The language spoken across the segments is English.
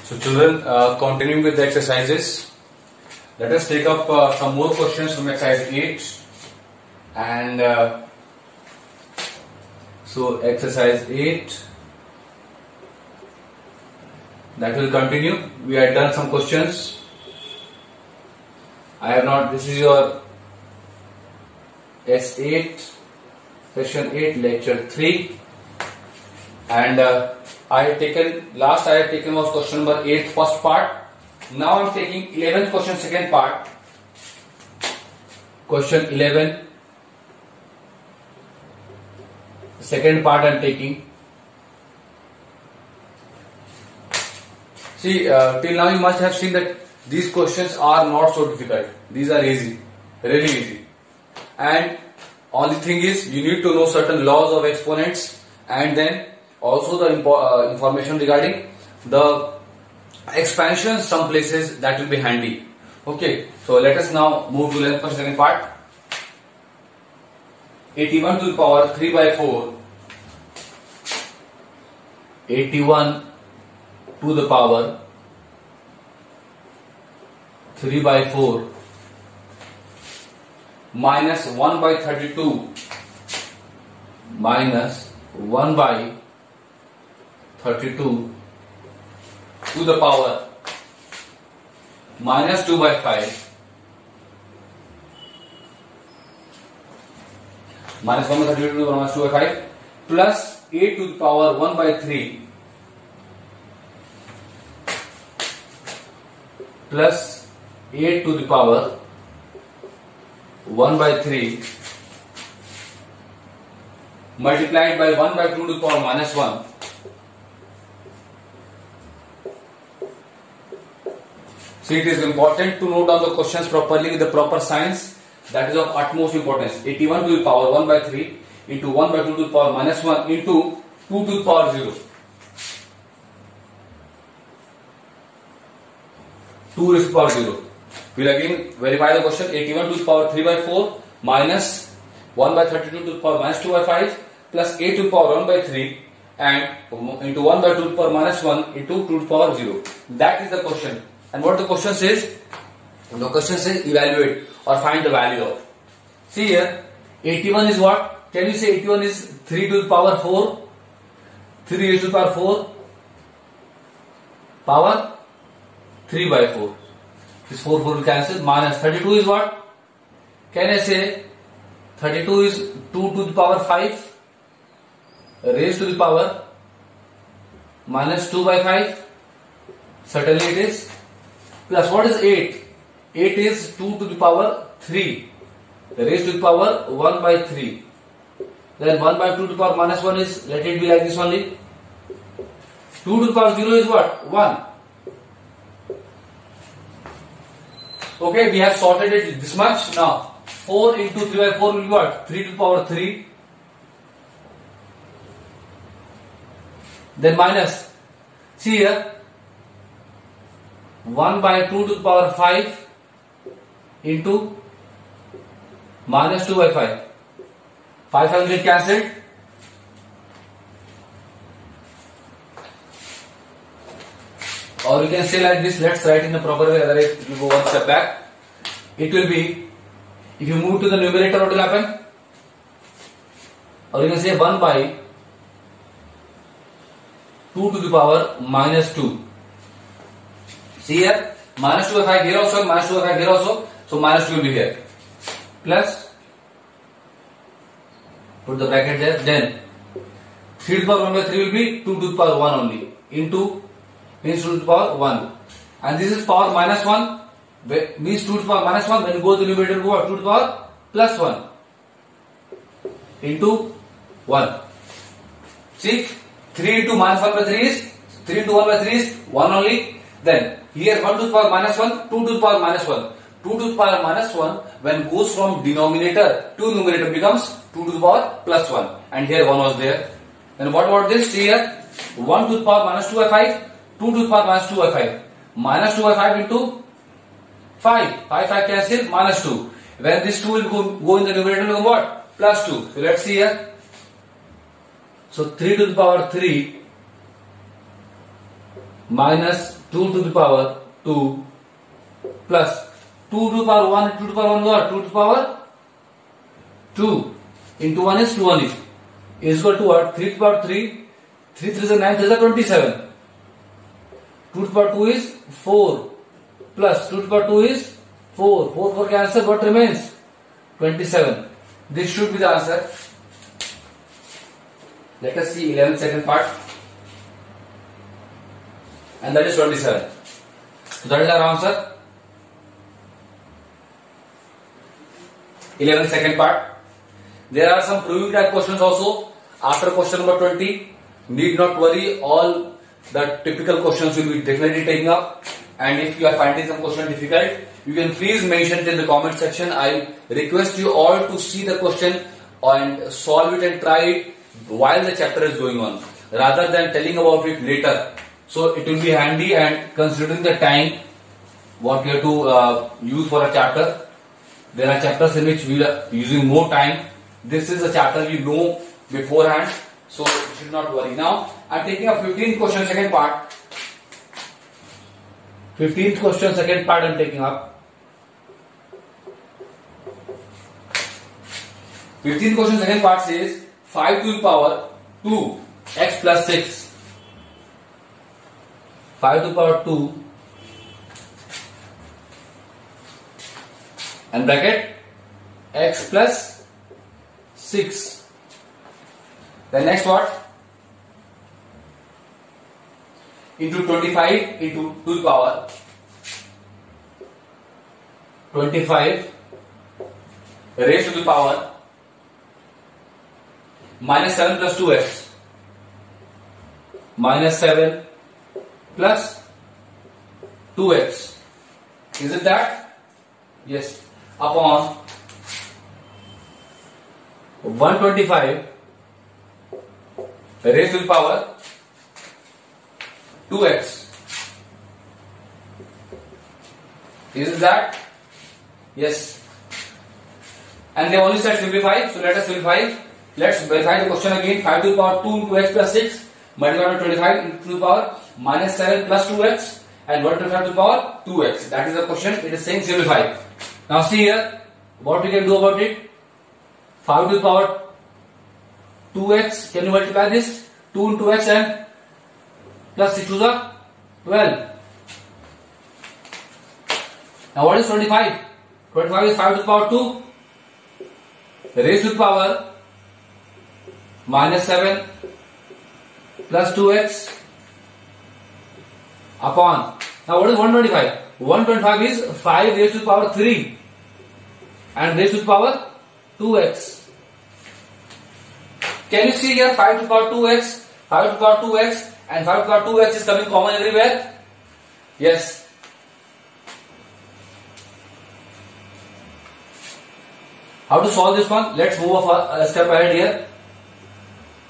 So children, continuing with the exercises, let us take up some more questions from exercise 8. And so exercise 8, that will continue. We had done some questions. I have not, this is your S8, session 8, lecture 3. And I had taken was question number 8, first part. Now I am taking 11th question, second part. Question 11, second part I am taking. See, till now you must have seen that these questions are not so difficult. These are easy, really easy. And only thing is, you need to know certain laws of exponents, and then also the information regarding the expansion, some places that will be handy. Okay, so let us now move to the second part. 81 to the power 3 by 4. 81 to the power 3 by 4 minus 1 by 32 minus 1 by 32 to the power minus 2 by 5 minus 1 by 32 to the power minus 2 by 5 plus 8 to the power 1 by 3 plus 8 to the power 1 by 3 multiplied by 1 by 2 to the power minus 1 . So it is important to note down the questions properly with the proper signs. That is of utmost importance. 81 to the power 1 by 3 into 1 by 2 to the power minus 1 into 2 to the power 0. 2 raised to the power 0. We will again verify the question. 81 to the power 3 by 4 minus 1 by 32 to the power minus 2 by 5 plus 8 to the power 1 by 3 and into 1 by 2 to the power minus 1 into 2 to the power 0. That is the question. And what the question says? The question says evaluate or find the value of. See here, 81 is what? Can you say 81 is 3 to the power 4? 3 raised to the power 4 power 3 by 4. This 4 will cancel. Minus 32 is what? Can I say 32 is 2 to the power 5 raised to the power minus 2 by 5? Certainly it is. Plus what is 8? 8 is 2 to the power 3 raised to the power 1 by 3. Then 1 by 2 to the power minus 1 is, let it be like this only. 2 to the power 0 is what? 1. Okay, we have sorted it this much. Now 4 into 3 by 4 will be what? 3 to the power 3. Then minus. See here. 1 by 2 to the power 5 into minus 2 by 5. 5 will get cancelled. Or you can say like this, let's write in the proper way, otherwise it will go one step back. It will be, if you move to the numerator, what will happen? Or you can say 1 by 2 to the power minus 2. See here, minus 2 by 5 here also, minus 2 by 5 here also. So minus 2 will be here. Plus, put the bracket there. Then 3 to the power 1 by 3 will be 2 to the power 1 only. Into means 2 to the power 1. And this is power minus 1. Means 2 to the power minus 1. When you go to the numerator, go 2 to the power plus 1. Into 1. See, 3 into minus 1 by 3 is, 3 into 1 by 3 is 1 only. Then here 1 to the power minus 1, 2 to the power minus 1. 2 to the power minus 1 when goes from denominator to numerator becomes 2 to the power plus 1. And here 1 was there. Then what about this? See here, 1 to the power minus 2 by 5, 2 to the power minus 2 by 5. Minus 2 by 5 into 5. 5 cancel, minus 2. When this 2 will go in the numerator, will become what? Plus 2. So let's see here. So 3 to the power 3 minus 2 to the power 2 plus 2 to the power 1, 2 to the power 1 what? 2 to the power 2 into 1 is 2 only is equal to what? 3 to the power 3, 3 3 is 9, 3 is 27. 2 to the power 2 is 4 plus 2 to the power 2 is 4. 4 4 cancel, what remains? 27. This should be the answer. Let us see 11th second part. And that is 27. So that is our answer. 11th second part. There are some proving type questions also. After question number 20, need not worry, all the typical questions will be definitely taken up. And if you are finding some question difficult, you can please mention it in the comment section. I request you all to see the question and solve it and try it while the chapter is going on, rather than telling about it later. So it will be handy, and considering the time what you have to use for a chapter, there are chapters in which we are using more time. This is a chapter you know beforehand, so you should not worry. Now I am taking a 15th question second part. 15th question second part I am taking up. 15th question second part says 5 to the power 2 x plus 6. 5 to the power 2 and bracket x plus 6. Then next what? Into 25 into 2 to the power 25 raised to the power minus 7 plus 2x. Minus 7 plus 2x. Is it that? Yes. Upon 125 raised to the power 2x. Is it that? Yes. And they only said simplify, so let us simplify. Let's verify the question again. 5 to the power 2 into x plus 6 multiplied by 25 into the power minus 7 plus 2x and 125 to the power 2x. That is the question. It is saying simplify. Now see here, what we can do about it. 5 to the power 2x, can you multiply this? 2 into x and plus 6 to the 12. Now what is 25? 25 is 5 to the power 2 raised to the power minus 7 plus 2x upon. Now what is 125? 125 is 5 raised to the power 3 and raised to the power 2x. Can you see here 5 to the power 2x, 5 to the power 2x and 5 to the power 2x is coming common everywhere? Yes. How to solve this one? Let's move a step ahead here.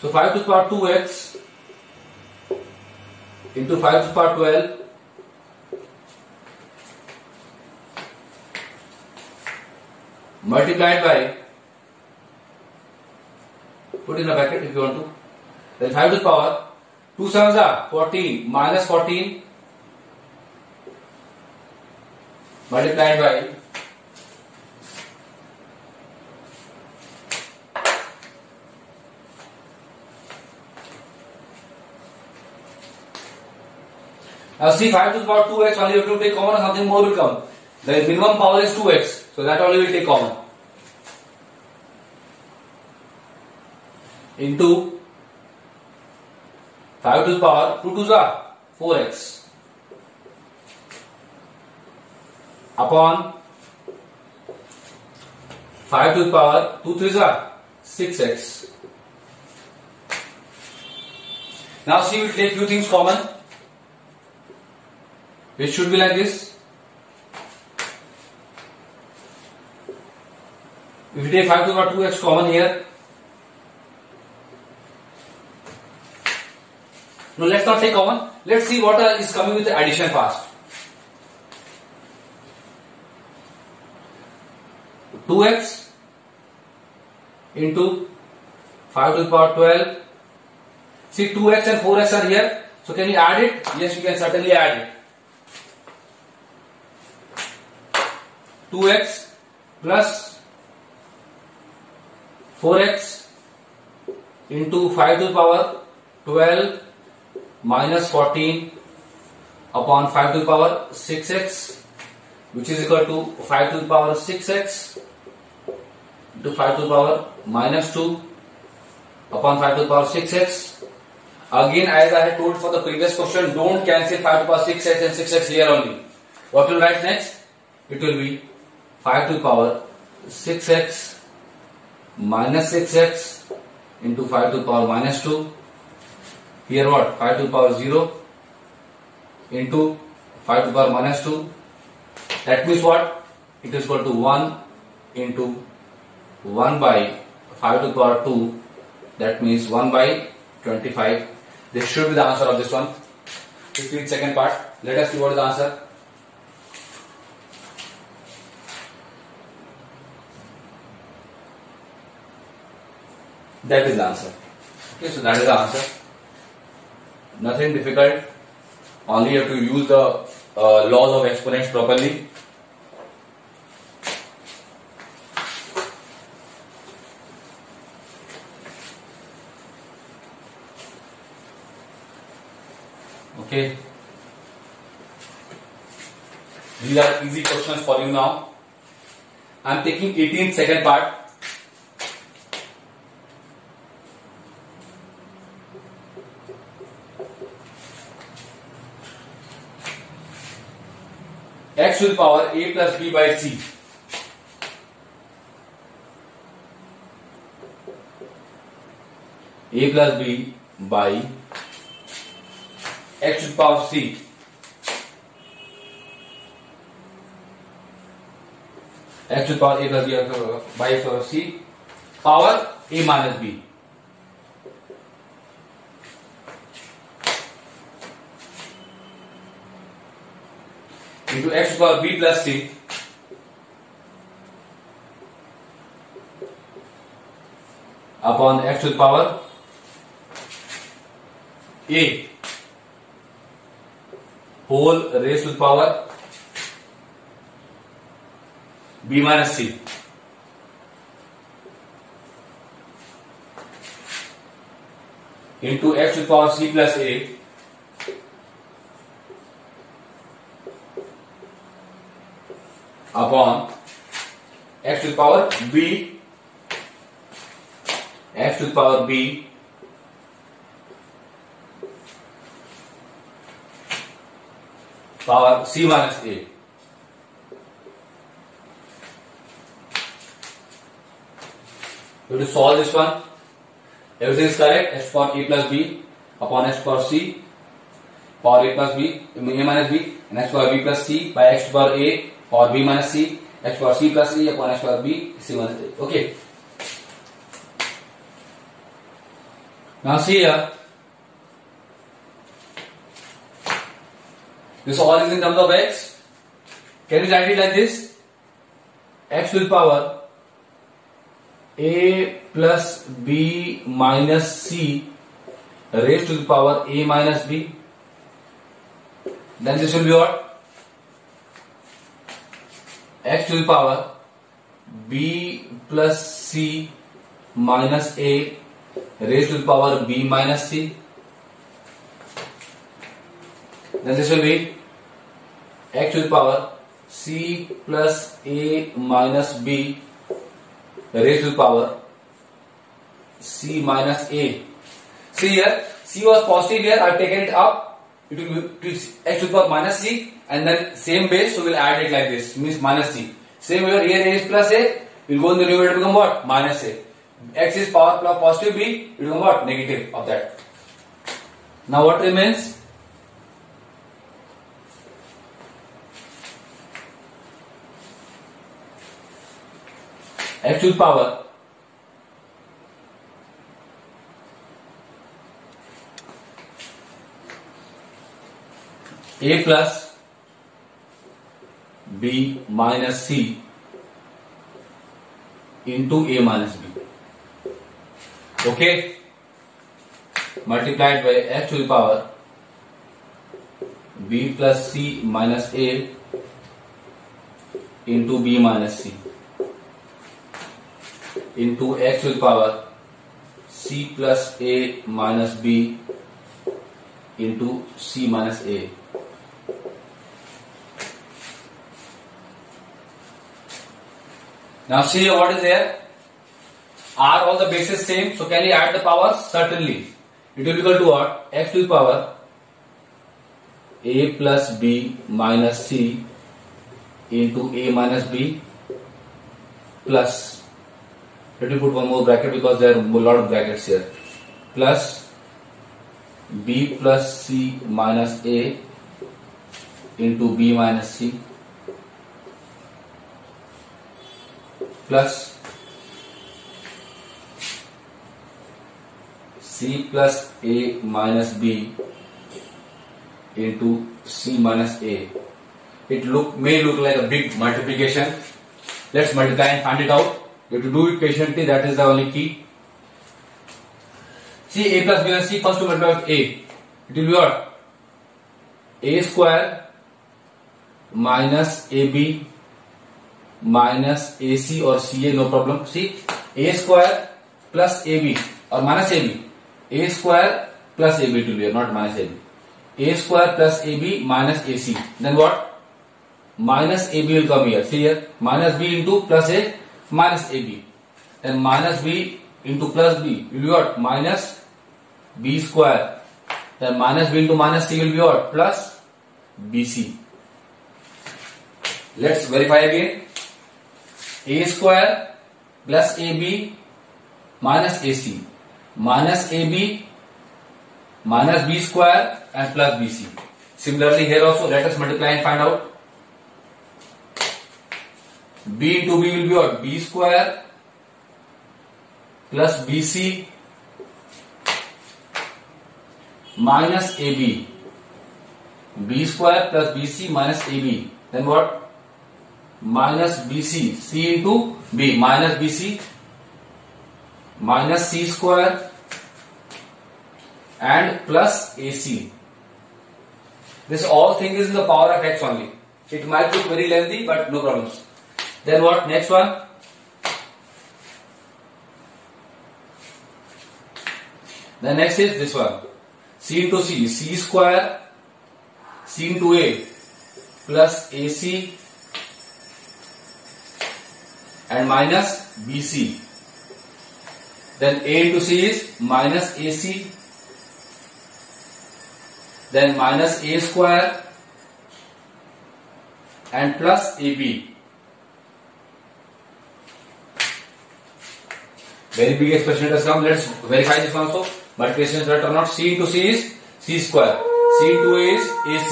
So 5 to the power 2x into 5 to the power 12 multiplied by, put in a bracket if you want to, then 5 to the power 2 sevens are 14 minus 14 multiplied by now see 5 to the power 2x only you have to take common and something more will come. The minimum power is 2x, so that only will take common. Into 5 to the power 2 2s are 4x upon 5 to the power 2 3s are 6x. Now see, we will take few things common, which should be like this. If we take 5 to the power 2x common here, no, let's not take common. Let's see what is coming with the addition first. 2x into 5 to the power 12. See, 2x and 4x are here, So can you add it? Yes, you can certainly add it. 2x plus 4x into 5 to the power 12 minus 14 upon 5 to the power 6x, which is equal to 5 to the power 6x into 5 to the power minus 2 upon 5 to the power 6x. Again, as I had told for the previous question, don't cancel 5 to the power 6x and 6x here only. What will you write next? It will be 5 to the power 6x minus 6x into 5 to the power minus 2. Here what? 5 to the power 0 into 5 to the power minus 2. That means what? It is equal to 1 into 1 by 5 to the power 2. That means 1 by 25. This should be the answer of this one. 15th part. Let us see what is the answer. That is the answer. Okay, so that is the answer. Nothing difficult. Only you have to use the laws of exponents properly. Okay. These are easy questions for you now. I am taking 18th second part. X to the power a plus b by c. A plus b by x to the power c. X to the power a plus b by x over c. Power a minus b. Into x to the power b plus c upon x to the power a whole raised to the power b minus c. Into x to the power c plus a upon x to the power b, x to the power b power c minus a. You have to solve this one. Everything is correct. X to the power a plus b upon x to the power c power a plus b a minus b and x to the power b plus c by x to the power a or b minus c, x to the power c plus e upon x to the power b c minus a. Okay. Now see here. This all is in terms of x. Can you write it like this? X to the power a plus b minus c raised to the power a minus b. Then this will be what? X to the power b plus c minus a raised to the power b minus c. Then this will be x to the power c plus a minus b raised to the power c minus a. See here, c was positive here, I have taken it up. It will be x to the power minus c and then same base, so we will add it like this, means minus c. Same here, here a is plus a, will go in the numerator to become what? Minus a. X is power plus positive b, it will become what? Negative of that. Now what remains? X to the power a plus b minus c into a minus b. Okay, multiplied by x to the power b plus c minus a into b minus c into x to the power c plus a minus b into c minus a. Now see what is there. Are all the bases same? So can you add the powers? Certainly. It will be equal to what? X to the power a plus b minus c into a minus b plus, let me put one more bracket because there are a lot of brackets here, plus b plus c minus a into b minus c plus c plus a minus b into c minus a. It may look like a big multiplication. Let's multiply and find it out. You have to do it patiently. That is the only key. See, a plus b minus c, first to multiply with a. It will be what? A square minus ab minus ac or ca, no problem. See, a square plus ab or minus ab. A square plus ab it will be, not minus ab. A square plus ab minus ac. Then what? Minus ab will come here. See here, minus b into plus a minus ab. Then minus b into plus b will be what? Minus b square. Then minus b into minus c will be what? Plus bc. Let's verify again. A square plus ab minus ac minus ab minus b square and plus bc. Similarly here also let us multiply and find out. B into b will be what? B square plus bc minus ab. B square plus bc minus ab. Then what? Minus bc. C into b minus bc minus c square and plus ac. This all thing is in the power of x only. It might look very lengthy, but no problems. Then what? Next one. The next is this one. C into c. C square c into a plus ac and minus bc. Then a into c is minus ac, then minus a square and plus ab. Very big expression has come. Let's verify this one also. Multiplication is right or not. C into c is c square. C into a is ac.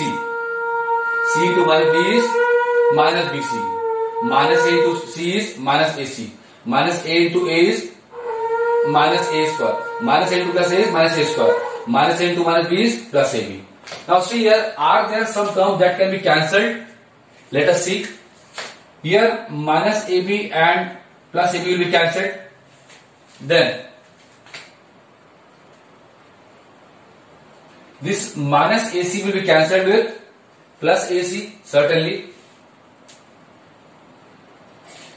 C into minus b is minus bc. Minus a into c is minus ac. Minus a into a is minus a square. Minus a into plus a is minus a square. Minus a into minus b is plus ab. Now see here, are there some terms that can be cancelled? Let us see. Here minus ab and plus ab will be cancelled. Then this minus ac will be cancelled with plus ac, certainly.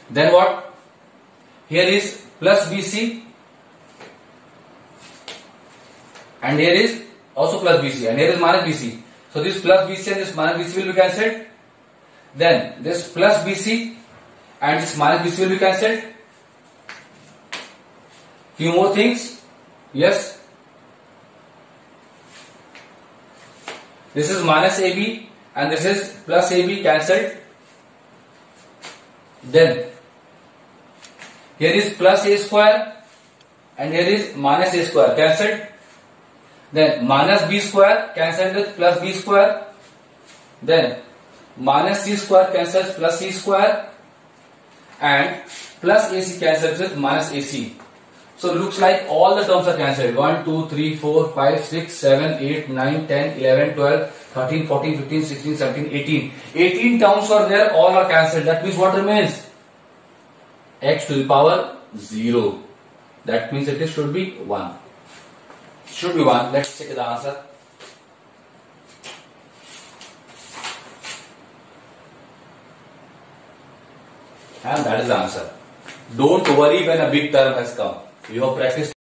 Then what? Here is plus bc and here is also plus bc and here is minus bc. So this plus bc and this minus bc will be cancelled. Then this plus bc and this minus bc will be cancelled. Few more things. Yes. This is minus ab and this is plus ab, cancelled. Then here is plus a square and here is minus a square, cancelled. Then minus b square cancelled with plus b square. Then minus c square cancels plus c square and plus ac cancels with minus ac. So looks like all the terms are cancelled. 1, 2, 3, 4, 5, 6, 7, 8, 9, 10, 11, 12, 13, 14, 15, 16, 17, 18. 18 terms are there, all are cancelled. That means what remains? X to the power 0. That means it should be 1. Should be 1. Let's check the answer. And that is the answer. Don't worry when a big term has come. You have practiced